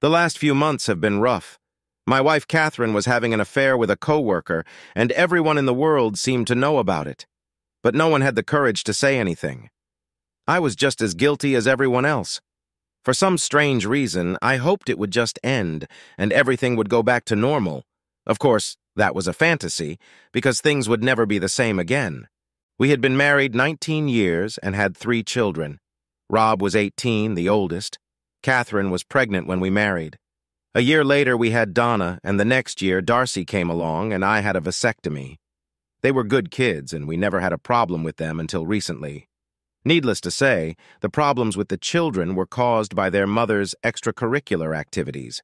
The last few months have been rough. My wife Catherine was having an affair with a coworker, and everyone in the world seemed to know about it. But no one had the courage to say anything. I was just as guilty as everyone else. For some strange reason, I hoped it would just end, and everything would go back to normal. Of course, that was a fantasy, because things would never be the same again. We had been married 19 years and had 3 children. Rob was 18, the oldest. Catherine was pregnant when we married. A year later, we had Donna, and the next year, Darcy came along, and I had a vasectomy. They were good kids, and we never had a problem with them until recently. Needless to say, the problems with the children were caused by their mother's extracurricular activities.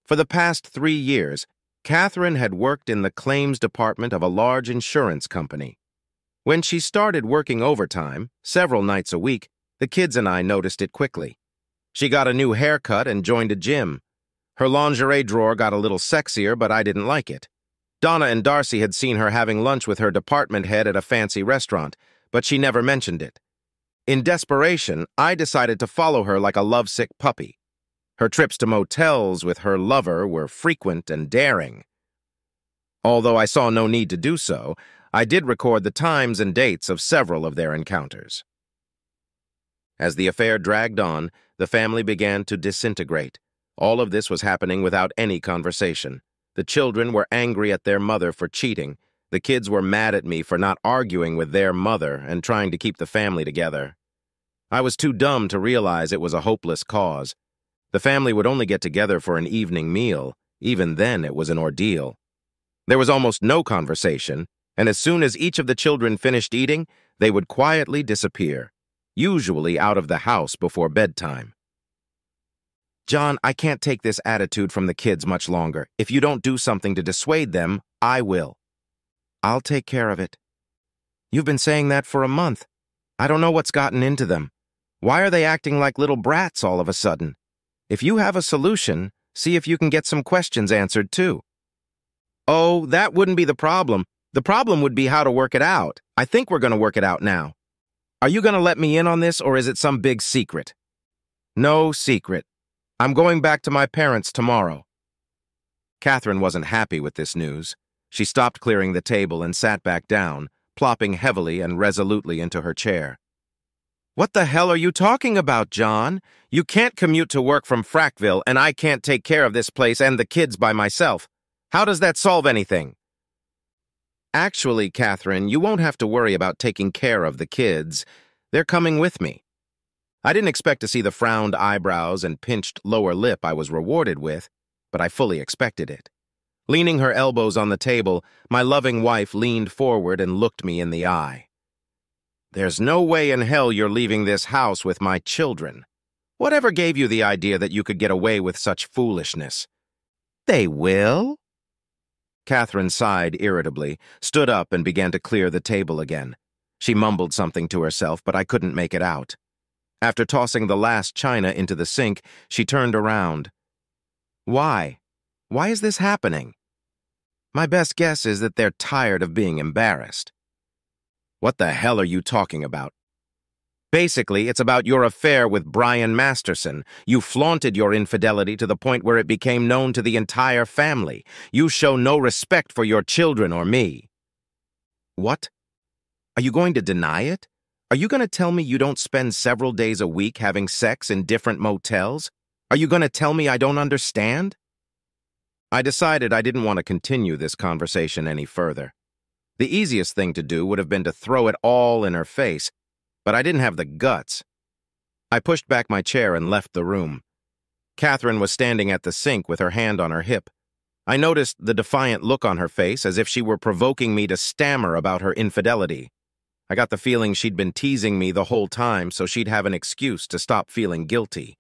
For the past 3 years, Catherine had worked in the claims department of a large insurance company. When she started working overtime, several nights a week, the kids and I noticed it quickly. She got a new haircut and joined a gym. Her lingerie drawer got a little sexier, but I didn't like it. Donna and Darcy had seen her having lunch with her department head at a fancy restaurant, but she never mentioned it. In desperation, I decided to follow her like a lovesick puppy. Her trips to motels with her lover were frequent and daring. Although I saw no need to do so, I did record the times and dates of several of their encounters. As the affair dragged on, the family began to disintegrate. All of this was happening without any conversation. The children were angry at their mother for cheating. The kids were mad at me for not arguing with their mother and trying to keep the family together. I was too dumb to realize it was a hopeless cause. The family would only get together for an evening meal. Even then, it was an ordeal. There was almost no conversation, and as soon as each of the children finished eating, they would quietly disappear, usually out of the house before bedtime. John, I can't take this attitude from the kids much longer. If you don't do something to dissuade them, I will. I'll take care of it. You've been saying that for a month. I don't know what's gotten into them. Why are they acting like little brats all of a sudden? If you have a solution, see if you can get some questions answered too. Oh, that wouldn't be the problem. The problem would be how to work it out. I think we're going to work it out now. Are you going to let me in on this, or is it some big secret? No secret. I'm going back to my parents tomorrow. Catherine wasn't happy with this news. She stopped clearing the table and sat back down, plopping heavily and resolutely into her chair. What the hell are you talking about, John? You can't commute to work from Frackville, and I can't take care of this place and the kids by myself. How does that solve anything? Actually, Catherine, you won't have to worry about taking care of the kids. They're coming with me. I didn't expect to see the frowned eyebrows and pinched lower lip I was rewarded with, but I fully expected it. Leaning her elbows on the table, my loving wife leaned forward and looked me in the eye. There's no way in hell you're leaving this house with my children. Whatever gave you the idea that you could get away with such foolishness? They will? Catherine sighed irritably, stood up and began to clear the table again. She mumbled something to herself, but I couldn't make it out. After tossing the last china into the sink, she turned around. Why? Why is this happening? My best guess is that they're tired of being embarrassed. What the hell are you talking about? Basically, it's about your affair with Brian Masterson. You flaunted your infidelity to the point where it became known to the entire family. You show no respect for your children or me. What? Are you going to deny it? Are you going to tell me you don't spend several days a week having sex in different motels? Are you going to tell me I don't understand? I decided I didn't want to continue this conversation any further. The easiest thing to do would have been to throw it all in her face, but I didn't have the guts. I pushed back my chair and left the room. Catherine was standing at the sink with her hand on her hip. I noticed the defiant look on her face, as if she were provoking me to stammer about her infidelity. I got the feeling she'd been teasing me the whole time so she'd have an excuse to stop feeling guilty.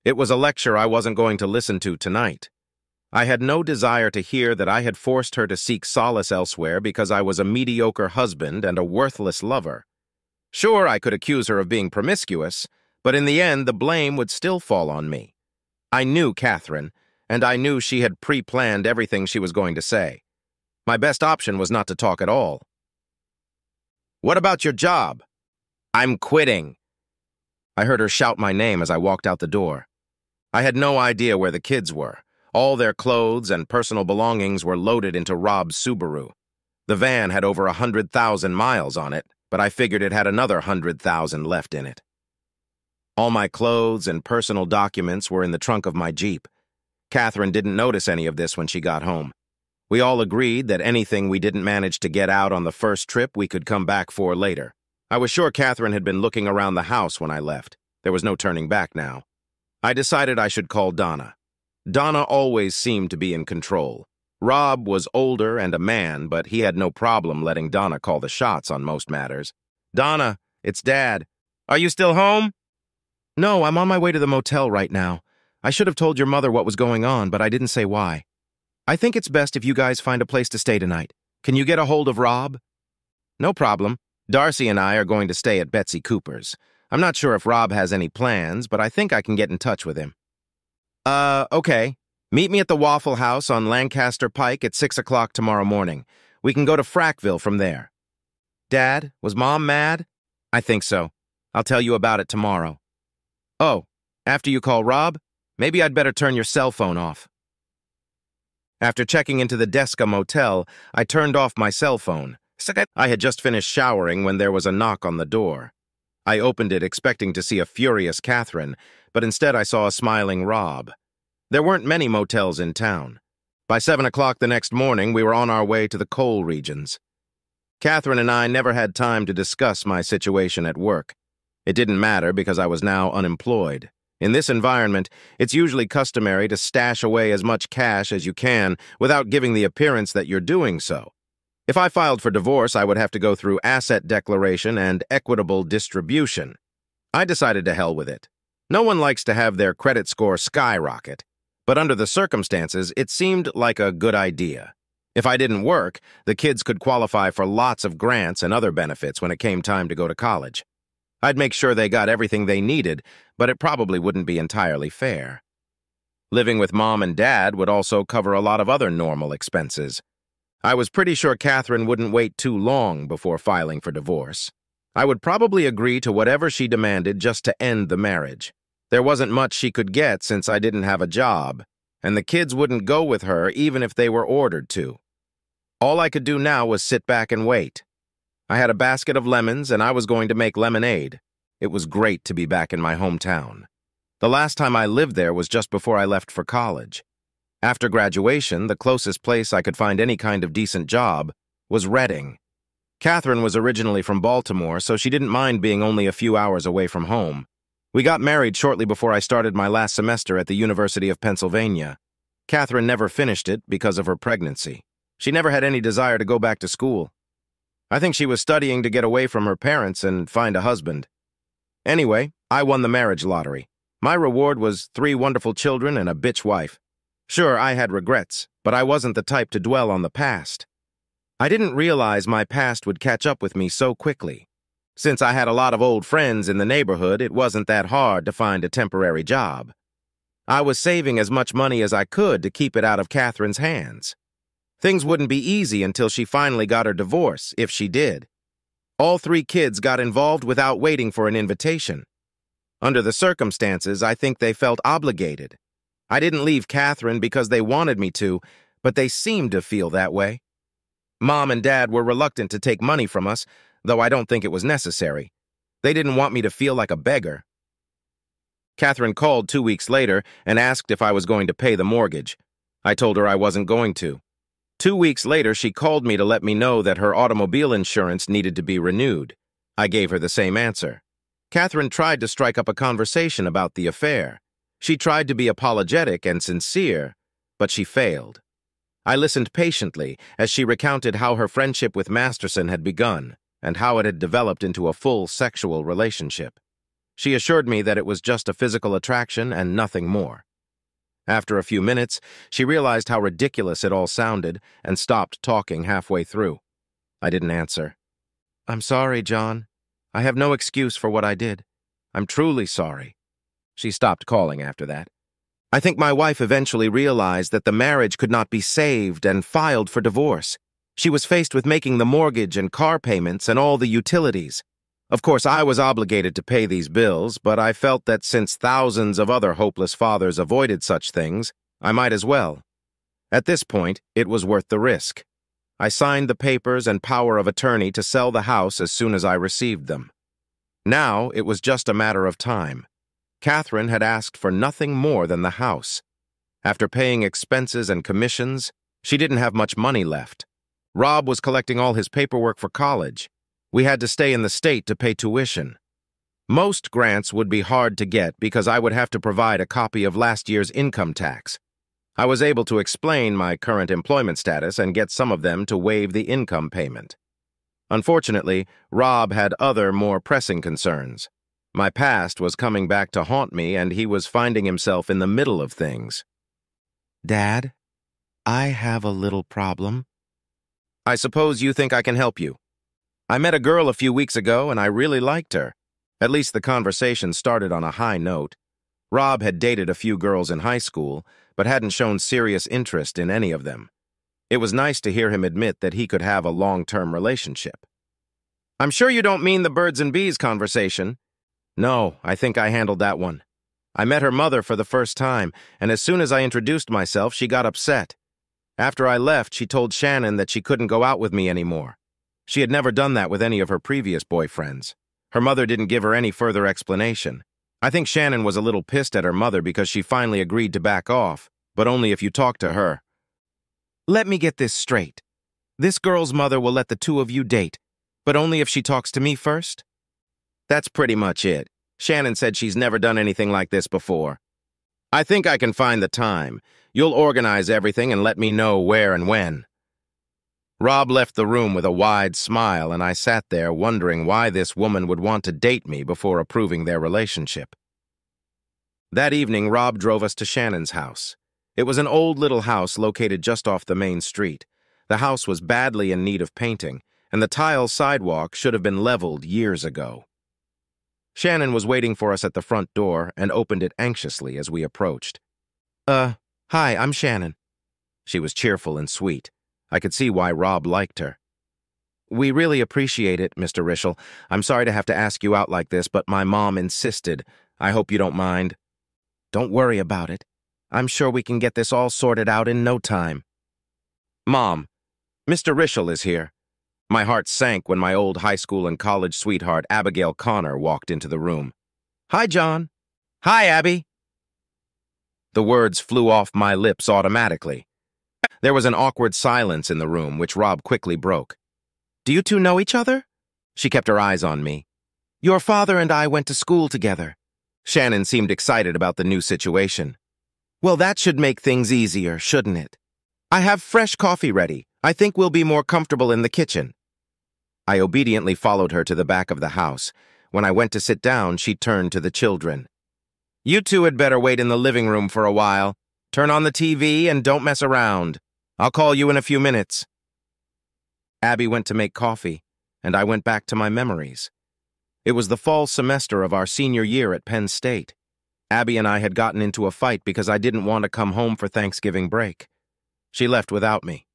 It was a lecture I wasn't going to listen to tonight. I had no desire to hear that I had forced her to seek solace elsewhere because I was a mediocre husband and a worthless lover. Sure, I could accuse her of being promiscuous, but in the end, the blame would still fall on me. I knew Catherine, and I knew she had pre-planned everything she was going to say. My best option was not to talk at all. What about your job? I'm quitting. I heard her shout my name as I walked out the door. I had no idea where the kids were. All their clothes and personal belongings were loaded into Rob's Subaru. The van had over 100,000 miles on it, but I figured it had another 100,000 left in it. All my clothes and personal documents were in the trunk of my Jeep. Catherine didn't notice any of this when she got home. We all agreed that anything we didn't manage to get out on the first trip we could come back for later. I was sure Catherine had been looking around the house when I left. There was no turning back now. I decided I should call Donna. Donna always seemed to be in control. Rob was older and a man, but he had no problem letting Donna call the shots on most matters. "Donna, it's Dad. Are you still home?" "No, I'm on my way to the motel right now. I should have told your mother what was going on, but I didn't say why. I think it's best if you guys find a place to stay tonight. Can you get a hold of Rob?" "No problem. Darcy and I are going to stay at Betsy Cooper's. I'm not sure if Rob has any plans, but I think I can get in touch with him." Okay. Meet me at the Waffle House on Lancaster Pike at 6 o'clock tomorrow morning. We can go to Frackville from there." "Dad, was Mom mad?" "I think so. I'll tell you about it tomorrow." "Oh, after you call Rob? Maybe I'd better turn your cell phone off." After checking into the Desca Motel, I turned off my cell phone. I had just finished showering when there was a knock on the door. I opened it expecting to see a furious Catherine, but instead I saw a smiling Rob. There weren't many motels in town. By 7 o'clock the next morning, we were on our way to the coal regions. Catherine and I never had time to discuss my situation at work. It didn't matter because I was now unemployed. In this environment, it's usually customary to stash away as much cash as you can without giving the appearance that you're doing so. If I filed for divorce, I would have to go through asset declaration and equitable distribution. I decided to hell with it. No one likes to have their credit score skyrocket, but under the circumstances, it seemed like a good idea. If I didn't work, the kids could qualify for lots of grants and other benefits when it came time to go to college. I'd make sure they got everything they needed, but it probably wouldn't be entirely fair. Living with Mom and Dad would also cover a lot of other normal expenses. I was pretty sure Catherine wouldn't wait too long before filing for divorce. I would probably agree to whatever she demanded just to end the marriage. There wasn't much she could get since I didn't have a job, and the kids wouldn't go with her even if they were ordered to. All I could do now was sit back and wait. I had a basket of lemons, and I was going to make lemonade. It was great to be back in my hometown. The last time I lived there was just before I left for college. After graduation, the closest place I could find any kind of decent job was Reading. Catherine was originally from Baltimore, so she didn't mind being only a few hours away from home. We got married shortly before I started my last semester at the University of Pennsylvania. Catherine never finished it because of her pregnancy. She never had any desire to go back to school. I think she was studying to get away from her parents and find a husband. Anyway, I won the marriage lottery. My reward was 3 wonderful children and a bitch wife. Sure, I had regrets, but I wasn't the type to dwell on the past. I didn't realize my past would catch up with me so quickly. Since I had a lot of old friends in the neighborhood, it wasn't that hard to find a temporary job. I was saving as much money as I could to keep it out of Catherine's hands. Things wouldn't be easy until she finally got her divorce, if she did. All 3 kids got involved without waiting for an invitation. Under the circumstances, I think they felt obligated. I didn't leave Catherine because they wanted me to, but they seemed to feel that way. Mom and Dad were reluctant to take money from us, though I don't think it was necessary. They didn't want me to feel like a beggar. Catherine called 2 weeks later and asked if I was going to pay the mortgage. I told her I wasn't going to. 2 weeks later, she called me to let me know that her automobile insurance needed to be renewed. I gave her the same answer. Catherine tried to strike up a conversation about the affair. She tried to be apologetic and sincere, but she failed. I listened patiently as she recounted how her friendship with Masterson had begun and how it had developed into a full sexual relationship. She assured me that it was just a physical attraction and nothing more. After a few minutes, she realized how ridiculous it all sounded and stopped talking halfway through. I didn't answer. "I'm sorry, John. I have no excuse for what I did. I'm truly sorry." She stopped calling after that. I think my wife eventually realized that the marriage could not be saved and filed for divorce. She was faced with making the mortgage and car payments and all the utilities. Of course, I was obligated to pay these bills, but I felt that since thousands of other hopeless fathers avoided such things, I might as well. At this point, it was worth the risk. I signed the papers and power of attorney to sell the house as soon as I received them. Now, it was just a matter of time. Catherine had asked for nothing more than the house. After paying expenses and commissions, she didn't have much money left. Rob was collecting all his paperwork for college. We had to stay in the state to pay tuition. Most grants would be hard to get because I would have to provide a copy of last year's income tax. I was able to explain my current employment status and get some of them to waive the income payment. Unfortunately, Rob had other, more pressing concerns. My past was coming back to haunt me, and he was finding himself in the middle of things. Dad, I have a little problem. I suppose you think I can help you. I met a girl a few weeks ago, and I really liked her. At least the conversation started on a high note. Rob had dated a few girls in high school, but hadn't shown serious interest in any of them. It was nice to hear him admit that he could have a long-term relationship. I'm sure you don't mean the birds and bees conversation. No, I think I handled that one. I met her mother for the first time, and as soon as I introduced myself, she got upset. After I left, she told Shannon that she couldn't go out with me anymore. She had never done that with any of her previous boyfriends. Her mother didn't give her any further explanation. I think Shannon was a little pissed at her mother because she finally agreed to back off, but only if you talk to her. Let me get this straight. This girl's mother will let the two of you date, but only if she talks to me first? That's pretty much it. Shannon said she's never done anything like this before. I think I can find the time. You'll organize everything and let me know where and when. Rob left the room with a wide smile, and I sat there wondering why this woman would want to date me before approving their relationship. That evening, Rob drove us to Shannon's house. It was an old little house located just off the main street. The house was badly in need of painting, and the tile sidewalk should have been leveled years ago. Shannon was waiting for us at the front door and opened it anxiously as we approached. Hi, I'm Shannon. She was cheerful and sweet. I could see why Rob liked her. We really appreciate it, Mr. Rischel. I'm sorry to have to ask you out like this, but my mom insisted. I hope you don't mind. Don't worry about it. I'm sure we can get this all sorted out in no time. Mom, Mr. Rischel is here. My heart sank when my old high school and college sweetheart Abigail Connor walked into the room. Hi, John. Hi, Abby. The words flew off my lips automatically. There was an awkward silence in the room, which Rob quickly broke. Do you two know each other? She kept her eyes on me. Your father and I went to school together. Shannon seemed excited about the new situation. Well, that should make things easier, shouldn't it? I have fresh coffee ready. I think we'll be more comfortable in the kitchen. I obediently followed her to the back of the house. When I went to sit down, she turned to the children. You two had better wait in the living room for a while. Turn on the TV and don't mess around. I'll call you in a few minutes. Abby went to make coffee, and I went back to my memories. It was the fall semester of our senior year at Penn State. Abby and I had gotten into a fight because I didn't want to come home for Thanksgiving break. She left without me.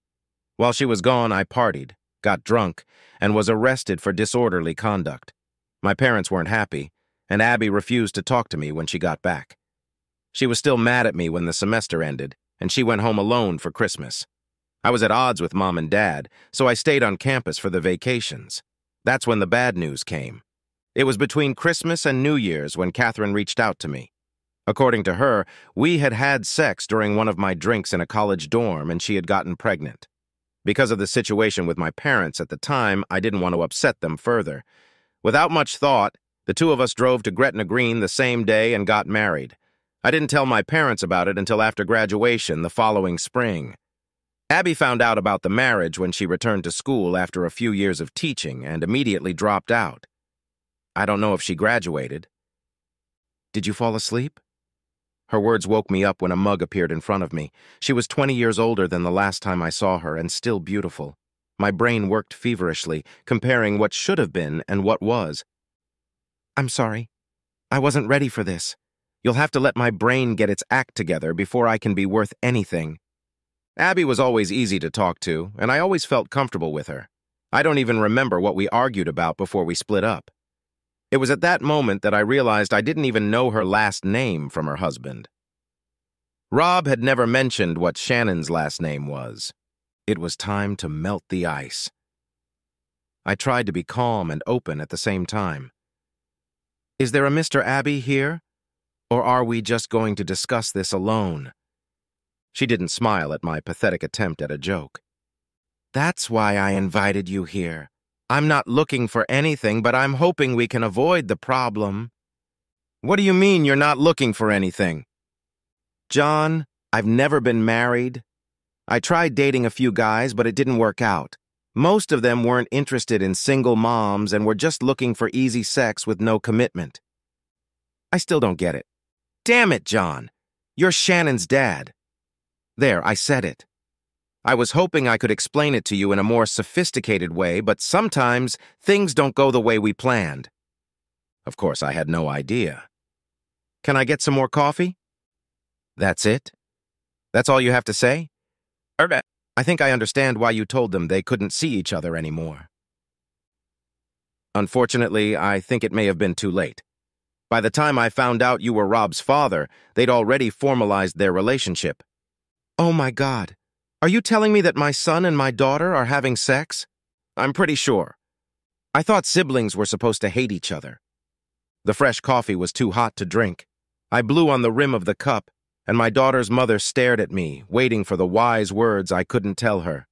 While she was gone, I partied, got drunk, and was arrested for disorderly conduct. My parents weren't happy, and Abby refused to talk to me when she got back. She was still mad at me when the semester ended, and she went home alone for Christmas. I was at odds with Mom and Dad, so I stayed on campus for the vacations. That's when the bad news came. It was between Christmas and New Year's when Catherine reached out to me. According to her, we had had sex during one of my drinks in a college dorm, and she had gotten pregnant. Because of the situation with my parents at the time, I didn't want to upset them further. Without much thought, the two of us drove to Gretna Green the same day and got married. I didn't tell my parents about it until after graduation the following spring. Abby found out about the marriage when she returned to school after a few years of teaching and immediately dropped out. I don't know if she graduated. Did you fall asleep? Her words woke me up when a mug appeared in front of me. She was 20 years older than the last time I saw her and still beautiful. My brain worked feverishly, comparing what should have been and what was. I'm sorry. I wasn't ready for this. You'll have to let my brain get its act together before I can be worth anything. Abby was always easy to talk to, and I always felt comfortable with her. I don't even remember what we argued about before we split up. It was at that moment that I realized I didn't even know her last name from her husband. Rob had never mentioned what Shannon's last name was. It was time to melt the ice. I tried to be calm and open at the same time. Is there a Mr. Abbey here? Or are we just going to discuss this alone? She didn't smile at my pathetic attempt at a joke. That's why I invited you here. I'm not looking for anything, but I'm hoping we can avoid the problem. What do you mean you're not looking for anything? John, I've never been married. I tried dating a few guys, but it didn't work out. Most of them weren't interested in single moms and were just looking for easy sex with no commitment. I still don't get it. Damn it, John. You're Shannon's dad. There, I said it. I was hoping I could explain it to you in a more sophisticated way, but sometimes things don't go the way we planned. Of course, I had no idea. Can I get some more coffee? That's it? That's all you have to say? I think I understand why you told them they couldn't see each other anymore. Unfortunately, I think it may have been too late. By the time I found out you were Rob's father, they'd already formalized their relationship. Oh my God. Are you telling me that my son and my daughter are having sex? I'm pretty sure. I thought siblings were supposed to hate each other. The fresh coffee was too hot to drink. I blew on the rim of the cup, and my daughter's mother stared at me, waiting for the wise words I couldn't tell her.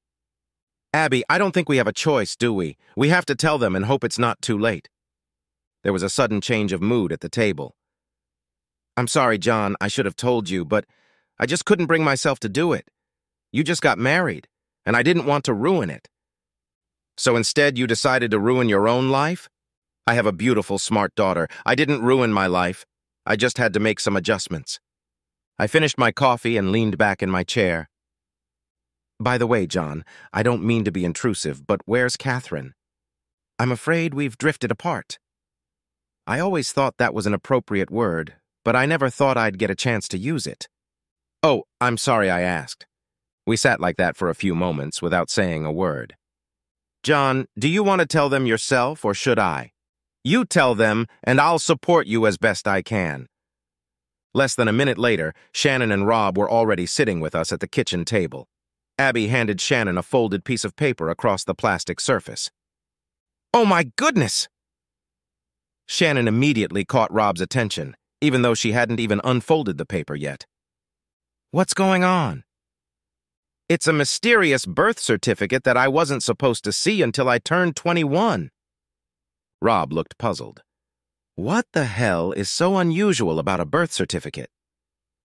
Abby, I don't think we have a choice, do we? We have to tell them and hope it's not too late. There was a sudden change of mood at the table. I'm sorry, John, I should have told you, but I just couldn't bring myself to do it. You just got married, and I didn't want to ruin it. So instead, you decided to ruin your own life? I have a beautiful, smart daughter. I didn't ruin my life. I just had to make some adjustments. I finished my coffee and leaned back in my chair. By the way, John, I don't mean to be intrusive, but where's Catherine? I'm afraid we've drifted apart. I always thought that was an appropriate word, but I never thought I'd get a chance to use it. Oh, I'm sorry I asked. We sat like that for a few moments without saying a word. John, do you want to tell them yourself, or should I? You tell them, and I'll support you as best I can. Less than a minute later, Shannon and Rob were already sitting with us at the kitchen table. Abby handed Shannon a folded piece of paper across the plastic surface. Oh my goodness! Shannon immediately caught Rob's attention, even though she hadn't even unfolded the paper yet. What's going on? It's a mysterious birth certificate that I wasn't supposed to see until I turned 21. Rob looked puzzled. What the hell is so unusual about a birth certificate?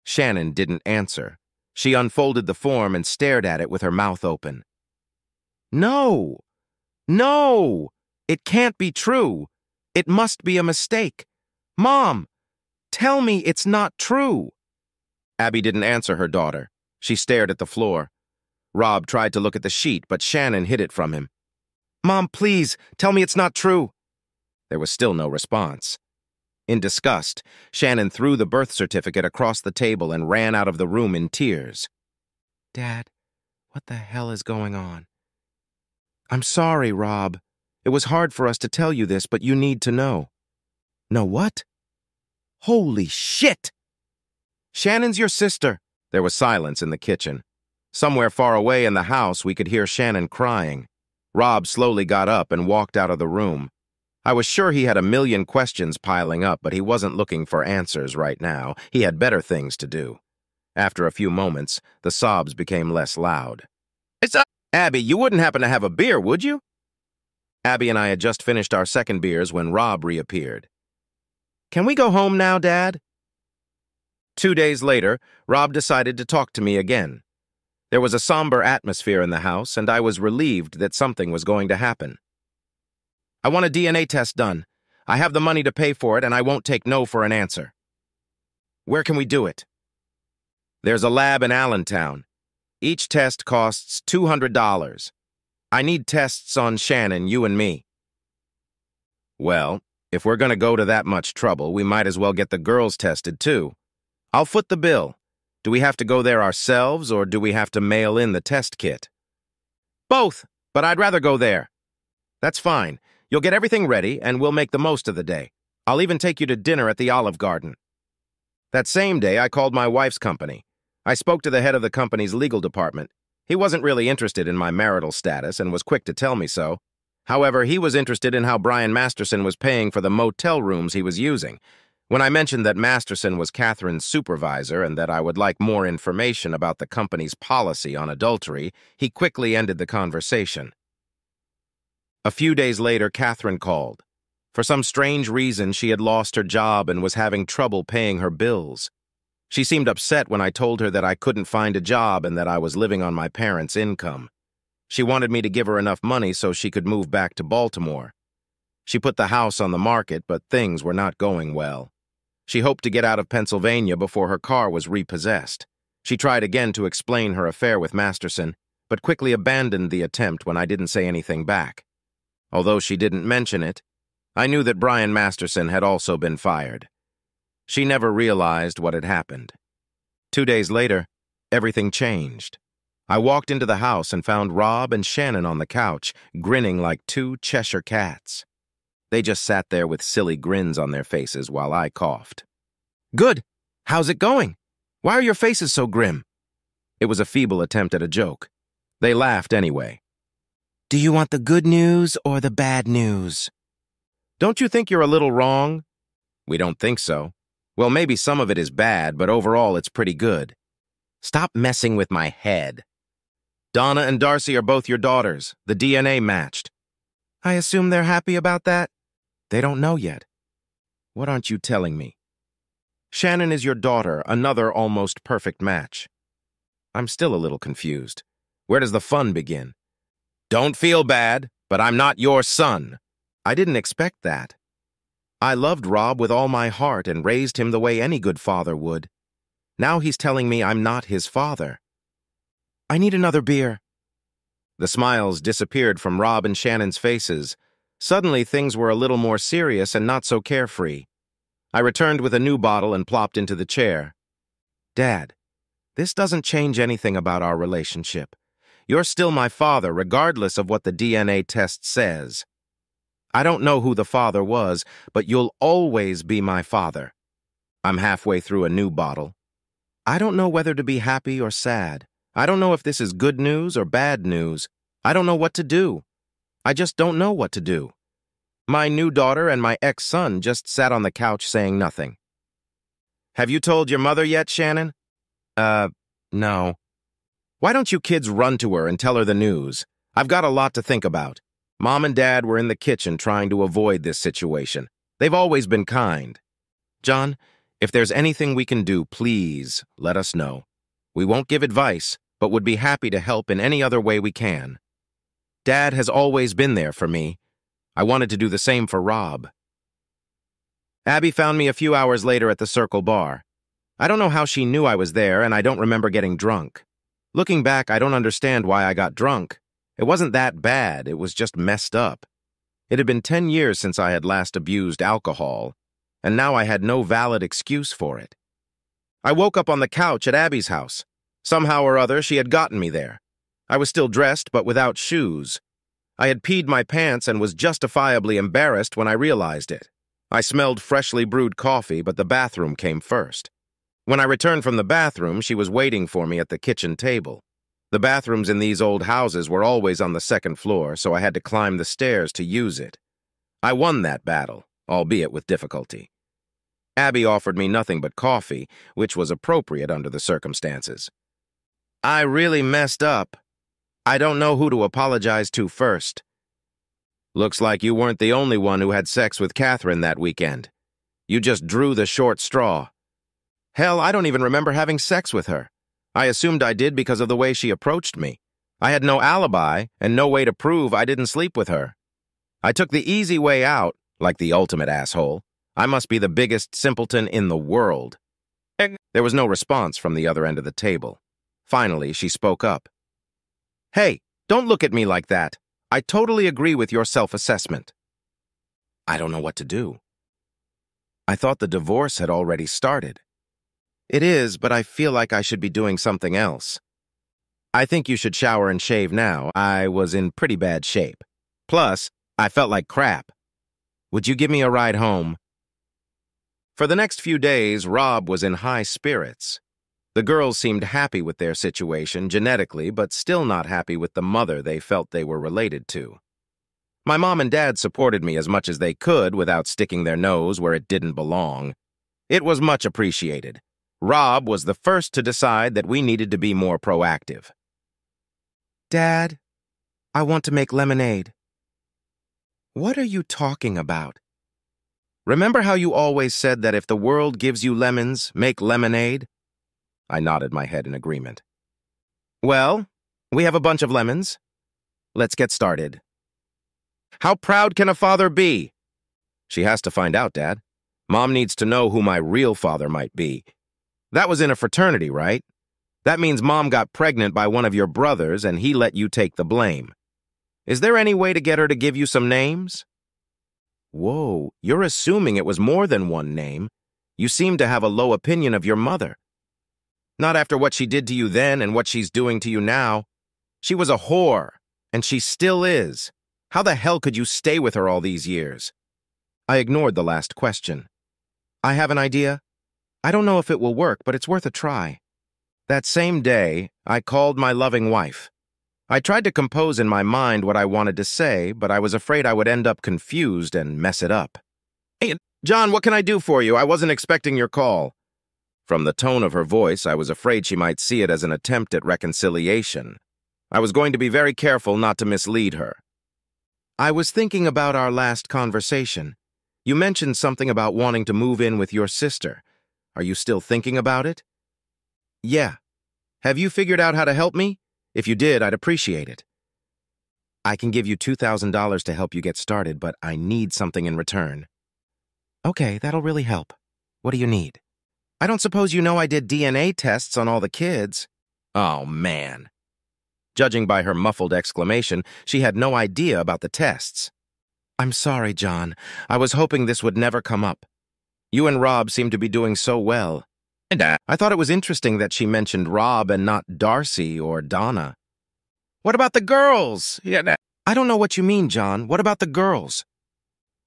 Shannon didn't answer. She unfolded the form and stared at it with her mouth open. No! No! It can't be true. It must be a mistake. Mom, tell me it's not true. Abby didn't answer her daughter. She stared at the floor. Rob tried to look at the sheet, but Shannon hid it from him. Mom, please, tell me it's not true. There was still no response. In disgust, Shannon threw the birth certificate across the table and ran out of the room in tears. Dad, what the hell is going on? I'm sorry, Rob. It was hard for us to tell you this, but you need to know. Know what? Holy shit! Shannon's your sister. There was silence in the kitchen. Somewhere far away in the house, we could hear Shannon crying. Rob slowly got up and walked out of the room. I was sure he had a million questions piling up, but he wasn't looking for answers right now. He had better things to do. After a few moments, the sobs became less loud. Abby, you wouldn't happen to have a beer, would you? Abby and I had just finished our second beers when Rob reappeared. Can we go home now, Dad? 2 days later, Rob decided to talk to me again. There was a somber atmosphere in the house, and I was relieved that something was going to happen. I want a DNA test done. I have the money to pay for it, and I won't take no for an answer. Where can we do it? There's a lab in Allentown. Each test costs $200. I need tests on Shannon, you and me. Well, if we're going to go to that much trouble, we might as well get the girls tested, too. I'll foot the bill. Do we have to go there ourselves, or do we have to mail in the test kit? Both, but I'd rather go there. That's fine. You'll get everything ready, and we'll make the most of the day. I'll even take you to dinner at the Olive Garden." That same day, I called my wife's company. I spoke to the head of the company's legal department. He wasn't really interested in my marital status and was quick to tell me so. However, he was interested in how Brian Masterson was paying for the motel rooms he was using. When I mentioned that Masterson was Catherine's supervisor and that I would like more information about the company's policy on adultery, he quickly ended the conversation. A few days later, Catherine called. For some strange reason, she had lost her job and was having trouble paying her bills. She seemed upset when I told her that I couldn't find a job and that I was living on my parents' income. She wanted me to give her enough money so she could move back to Baltimore. She put the house on the market, but things were not going well. She hoped to get out of Pennsylvania before her car was repossessed. She tried again to explain her affair with Masterson, but quickly abandoned the attempt when I didn't say anything back. Although she didn't mention it, I knew that Brian Masterson had also been fired. She never realized what had happened. 2 days later, everything changed. I walked into the house and found Rob and Shannon on the couch, grinning like two Cheshire cats. They just sat there with silly grins on their faces while I coughed. "Good. How's it going? Why are your faces so grim?" It was a feeble attempt at a joke. They laughed anyway. "Do you want the good news or the bad news?" "Don't you think you're a little wrong?" "We don't think so." "Well, maybe some of it is bad, but overall it's pretty good." "Stop messing with my head." "Donna and Darcy are both your daughters. The DNA matched." "I assume they're happy about that?" "They don't know yet." "What aren't you telling me?" "Shannon is your daughter, another almost perfect match." I'm still a little confused. Where does the fun begin? "Don't feel bad, but I'm not your son." I didn't expect that. I loved Rob with all my heart and raised him the way any good father would. Now he's telling me I'm not his father. "I need another beer." The smiles disappeared from Rob and Shannon's faces. Suddenly, things were a little more serious and not so carefree. I returned with a new bottle and plopped into the chair. "Dad, this doesn't change anything about our relationship. You're still my father, regardless of what the DNA test says. I don't know who the father was, but you'll always be my father." I'm halfway through a new bottle. I don't know whether to be happy or sad. I don't know if this is good news or bad news. I don't know what to do. I just don't know what to do. My new daughter and my ex-son just sat on the couch saying nothing. "Have you told your mother yet, Shannon?" No. "Why don't you kids run to her and tell her the news? I've got a lot to think about. Mom and Dad were in the kitchen trying to avoid this situation. They've always been kind. John, if there's anything we can do, please let us know. We won't give advice, but would be happy to help in any other way we can. Dad has always been there for me. I wanted to do the same for Rob." Abby found me a few hours later at the Circle Bar. I don't know how she knew I was there, and I don't remember getting drunk. Looking back, I don't understand why I got drunk. It wasn't that bad, it was just messed up. It had been 10 years since I had last abused alcohol, and now I had no valid excuse for it. I woke up on the couch at Abby's house. Somehow or other, she had gotten me there. I was still dressed, but without shoes. I had peed my pants and was justifiably embarrassed when I realized it. I smelled freshly brewed coffee, but the bathroom came first. When I returned from the bathroom, she was waiting for me at the kitchen table. The bathrooms in these old houses were always on the second floor, so I had to climb the stairs to use it. I won that battle, albeit with difficulty. Abby offered me nothing but coffee, which was appropriate under the circumstances. "I really messed up. I don't know who to apologize to first." "Looks like you weren't the only one who had sex with Catherine that weekend. You just drew the short straw." "Hell, I don't even remember having sex with her. I assumed I did because of the way she approached me. I had no alibi and no way to prove I didn't sleep with her. I took the easy way out, like the ultimate asshole. I must be the biggest simpleton in the world." There was no response from the other end of the table. Finally, she spoke up. "Hey, don't look at me like that. I totally agree with your self-assessment." I don't know what to do. I thought the divorce had already started. It is, but I feel like I should be doing something else. "I think you should shower and shave now. I was in pretty bad shape. Plus, I felt like crap. Would you give me a ride home?" For the next few days, Rob was in high spirits. The girls seemed happy with their situation genetically, but still not happy with the mother they felt they were related to. My mom and dad supported me as much as they could without sticking their nose where it didn't belong. It was much appreciated. Rob was the first to decide that we needed to be more proactive. Dad, I want to make lemonade. What are you talking about? Remember how you always said that if the world gives you lemons, make lemonade? I nodded my head in agreement. Well, we have a bunch of lemons. Let's get started. How proud can a father be? She has to find out, Dad. Mom needs to know who my real father might be. That was in a fraternity, right? That means Mom got pregnant by one of your brothers and he let you take the blame. Is there any way to get her to give you some names? Whoa, you're assuming it was more than one name. You seem to have a low opinion of your mother. Not after what she did to you then and what she's doing to you now. She was a whore, and she still is. How the hell could you stay with her all these years? I ignored the last question. I have an idea. I don't know if it will work, but it's worth a try. That same day, I called my loving wife. I tried to compose in my mind what I wanted to say, but I was afraid I would end up confused and mess it up. Hey, John, what can I do for you? I wasn't expecting your call. From the tone of her voice, I was afraid she might see it as an attempt at reconciliation. I was going to be very careful not to mislead her. I was thinking about our last conversation. You mentioned something about wanting to move in with your sister. Are you still thinking about it? Yeah. Have you figured out how to help me? If you did, I'd appreciate it. I can give you $2,000 to help you get started, but I need something in return. Okay, that'll really help. What do you need? I don't suppose you know I did DNA tests on all the kids. Oh, man. Judging by her muffled exclamation, she had no idea about the tests. I'm sorry, John. I was hoping this would never come up. You and Rob seem to be doing so well. And I thought it was interesting that she mentioned Rob and not Darcy or Donna. What about the girls? I don't know what you mean, John. What about the girls?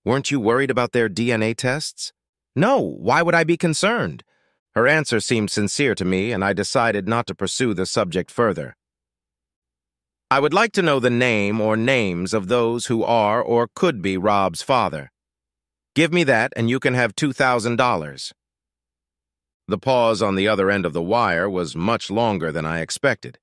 Weren't you worried about their DNA tests? No, why would I be concerned? Her answer seemed sincere to me, and I decided not to pursue the subject further. I would like to know the name or names of those who are or could be Rob's father. Give me that, and you can have $2,000. The pause on the other end of the wire was much longer than I expected.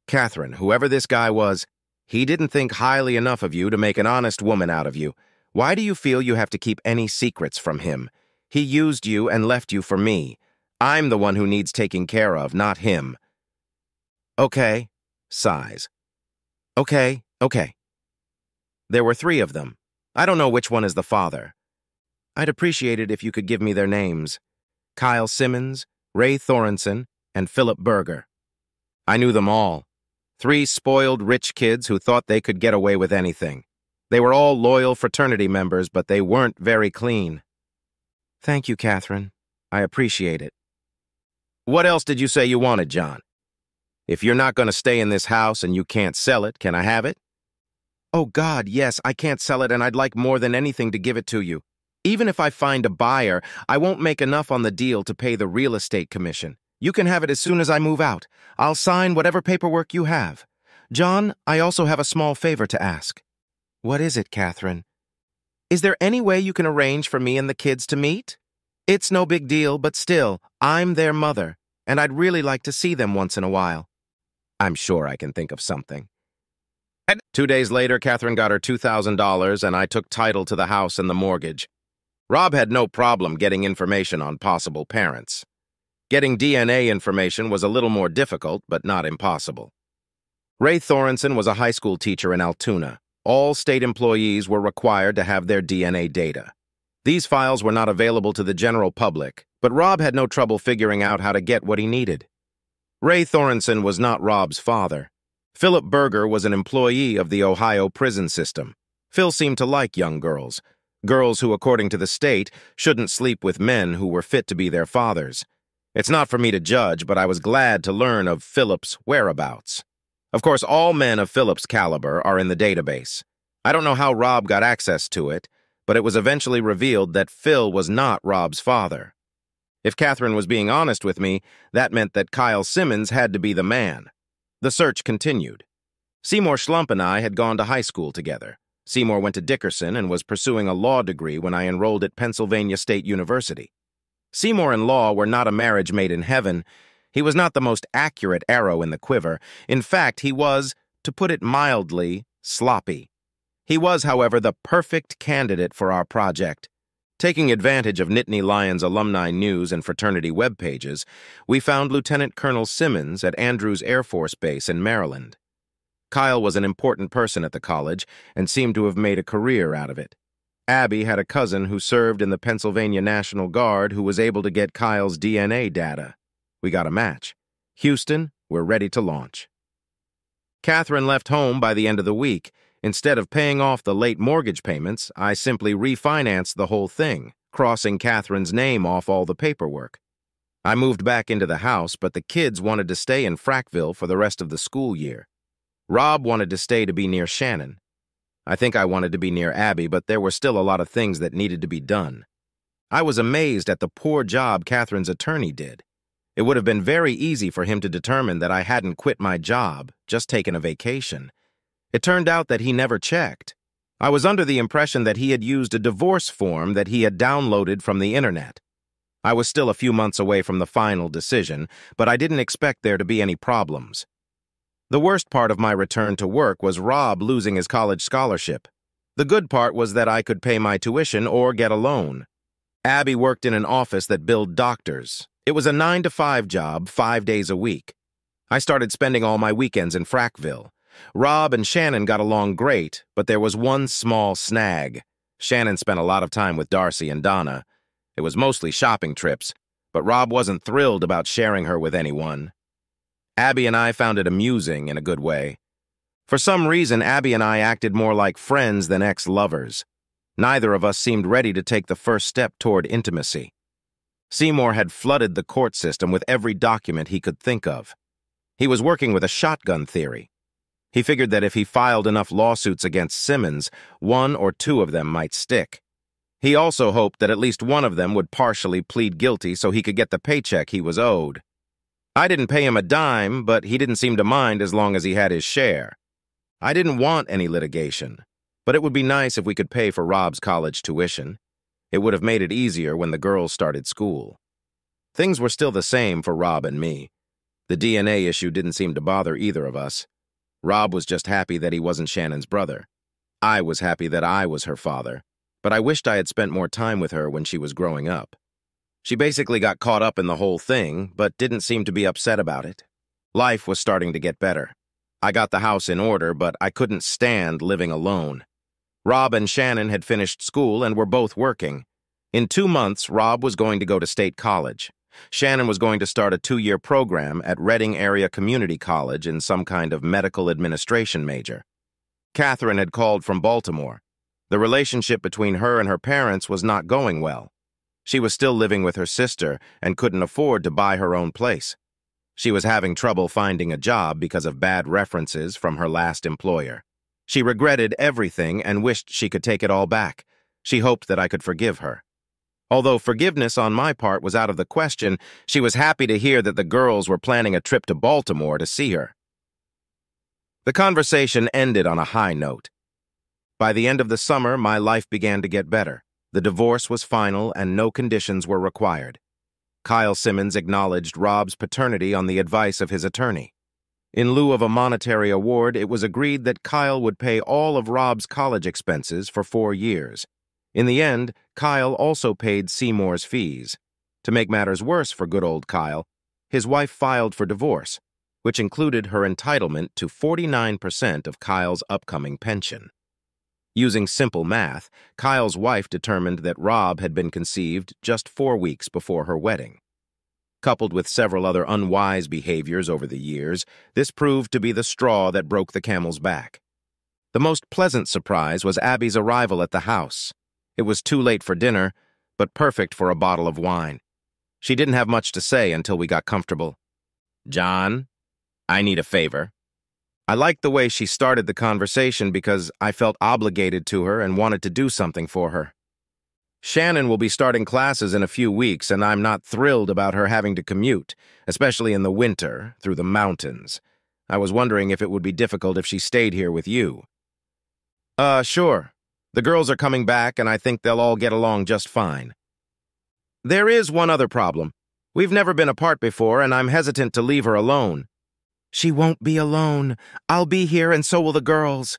Catherine, whoever this guy was, he didn't think highly enough of you to make an honest woman out of you. Why do you feel you have to keep any secrets from him? He used you and left you for me. I'm the one who needs taking care of, not him. Okay. Sighs. Okay. There were 3 of them. I don't know which one is the father. I'd appreciate it if you could give me their names. Kyle Simmons, Ray Thorenson, and Philip Berger. I knew them all. 3 spoiled rich kids who thought they could get away with anything. They were all loyal fraternity members, but they weren't very clean. Thank you, Catherine. I appreciate it. What else did you say you wanted, John? If you're not going to stay in this house and you can't sell it, can I have it? Oh, God, yes, I can't sell it, and I'd like more than anything to give it to you. Even if I find a buyer, I won't make enough on the deal to pay the real estate commission. You can have it as soon as I move out. I'll sign whatever paperwork you have. John, I also have a small favor to ask. What is it, Catherine? Is there any way you can arrange for me and the kids to meet? It's no big deal, but still, I'm their mother, and I'd really like to see them once in a while. I'm sure I can think of something. 2 days later, Catherine got her $2,000, and I took title to the house and the mortgage. Rob had no problem getting information on possible parents. Getting DNA information was a little more difficult, but not impossible. Ray Thorenson was a high school teacher in Altoona. All state employees were required to have their DNA data. These files were not available to the general public, but Rob had no trouble figuring out how to get what he needed. Ray Thorenson was not Rob's father. Philip Berger was an employee of the Ohio prison system. Phil seemed to like young girls who, according to the state, shouldn't sleep with men who were fit to be their fathers. It's not for me to judge, but I was glad to learn of Philip's whereabouts. Of course, all men of Philip's caliber are in the database. I don't know how Rob got access to it, but it was eventually revealed that Phil was not Rob's father. If Catherine was being honest with me, that meant that Kyle Simmons had to be the man. The search continued. Seymour Schlump and I had gone to high school together. Seymour went to Dickerson and was pursuing a law degree when I enrolled at Pennsylvania State University. Seymour and law were not a marriage made in heaven. He was not the most accurate arrow in the quiver. In fact, he was, to put it mildly, sloppy. He was, however, the perfect candidate for our project. Taking advantage of Nittany Lions alumni news and fraternity web pages, we found Lieutenant Colonel Simmons at Andrews Air Force Base in Maryland. Kyle was an important person at the college and seemed to have made a career out of it. Abby had a cousin who served in the Pennsylvania National Guard who was able to get Kyle's DNA data. We got a match. Houston, we're ready to launch. Catherine left home by the end of the week. Instead of paying off the late mortgage payments, I simply refinanced the whole thing, crossing Catherine's name off all the paperwork. I moved back into the house, but the kids wanted to stay in Frackville for the rest of the school year. Rob wanted to stay to be near Shannon. I think I wanted to be near Abby, but there were still a lot of things that needed to be done. I was amazed at the poor job Catherine's attorney did. It would have been very easy for him to determine that I hadn't quit my job, just taken a vacation. It turned out that he never checked. I was under the impression that he had used a divorce form that he had downloaded from the internet. I was still a few months away from the final decision, but I didn't expect there to be any problems. The worst part of my return to work was Rob losing his college scholarship. The good part was that I could pay my tuition or get a loan. Abby worked in an office that billed doctors. It was a 9-to-5 job, 5 days a week. I started spending all my weekends in Frackville. Rob and Shannon got along great, but there was one small snag. Shannon spent a lot of time with Darcy and Donna. It was mostly shopping trips, but Rob wasn't thrilled about sharing her with anyone. Abby and I found it amusing in a good way. For some reason, Abby and I acted more like friends than ex-lovers. Neither of us seemed ready to take the first step toward intimacy. Seymour had flooded the court system with every document he could think of. He was working with a shotgun theory. He figured that if he filed enough lawsuits against Simmons, 1 or 2 of them might stick. He also hoped that at least one of them would partially plead guilty so he could get the paycheck he was owed. I didn't pay him a dime, but he didn't seem to mind as long as he had his share. I didn't want any litigation, but it would be nice if we could pay for Rob's college tuition. It would have made it easier when the girls started school. Things were still the same for Rob and me. The DNA issue didn't seem to bother either of us. Rob was just happy that he wasn't Shannon's brother. I was happy that I was her father, but I wished I had spent more time with her when she was growing up. She basically got caught up in the whole thing, but didn't seem to be upset about it. Life was starting to get better. I got the house in order, but I couldn't stand living alone. Rob and Shannon had finished school and were both working. In 2 months, Rob was going to go to state college. Shannon was going to start a 2-year program at Reading Area Community College in some kind of medical administration major. Catherine had called from Baltimore. The relationship between her and her parents was not going well. She was still living with her sister and couldn't afford to buy her own place. She was having trouble finding a job because of bad references from her last employer. She regretted everything and wished she could take it all back. She hoped that I could forgive her. Although forgiveness on my part was out of the question, she was happy to hear that the girls were planning a trip to Baltimore to see her. The conversation ended on a high note. By the end of the summer, my life began to get better. The divorce was final and no conditions were required. Kyle Simmons acknowledged Rob's paternity on the advice of his attorney. In lieu of a monetary award, it was agreed that Kyle would pay all of Rob's college expenses for 4 years. In the end, Kyle also paid Seymour's fees. To make matters worse for good old Kyle, his wife filed for divorce, which included her entitlement to 49% of Kyle's upcoming pension. Using simple math, Kyle's wife determined that Rob had been conceived just 4 weeks before her wedding. Coupled with several other unwise behaviors over the years, this proved to be the straw that broke the camel's back. The most pleasant surprise was Abby's arrival at the house. It was too late for dinner, but perfect for a bottle of wine. She didn't have much to say until we got comfortable. "John, I need a favor." I liked the way she started the conversation because I felt obligated to her and wanted to do something for her. Shannon will be starting classes in a few weeks, and I'm not thrilled about her having to commute, especially in the winter, through the mountains. I was wondering if it would be difficult if she stayed here with you. Sure. The girls are coming back, and I think they'll all get along just fine. There is one other problem. We've never been apart before, and I'm hesitant to leave her alone. She won't be alone. I'll be here, and so will the girls.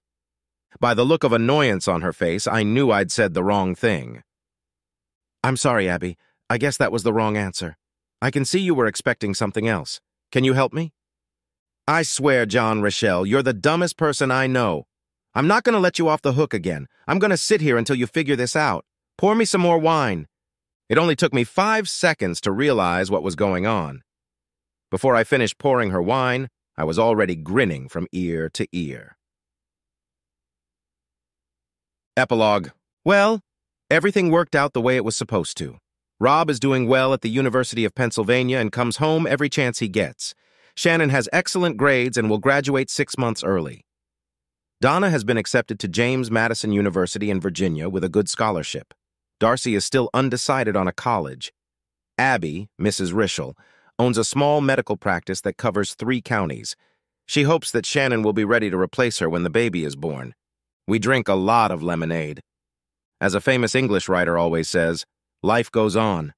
By the look of annoyance on her face, I knew I'd said the wrong thing. I'm sorry, Abby. I guess that was the wrong answer. I can see you were expecting something else. Can you help me? I swear, John Rochelle, you're the dumbest person I know. I'm not going to let you off the hook again. I'm going to sit here until you figure this out. Pour me some more wine. It only took me 5 seconds to realize what was going on. Before I finished pouring her wine, I was already grinning from ear to ear. Epilogue. Well, everything worked out the way it was supposed to. Rob is doing well at the University of Pennsylvania and comes home every chance he gets. Shannon has excellent grades and will graduate 6 months early. Donna has been accepted to James Madison University in Virginia with a good scholarship. Darcy is still undecided on a college. Abby, Mrs. Rischel, owns a small medical practice that covers 3 counties. She hopes that Shannon will be ready to replace her when the baby is born. We drink a lot of lemonade. As a famous English writer always says, life goes on.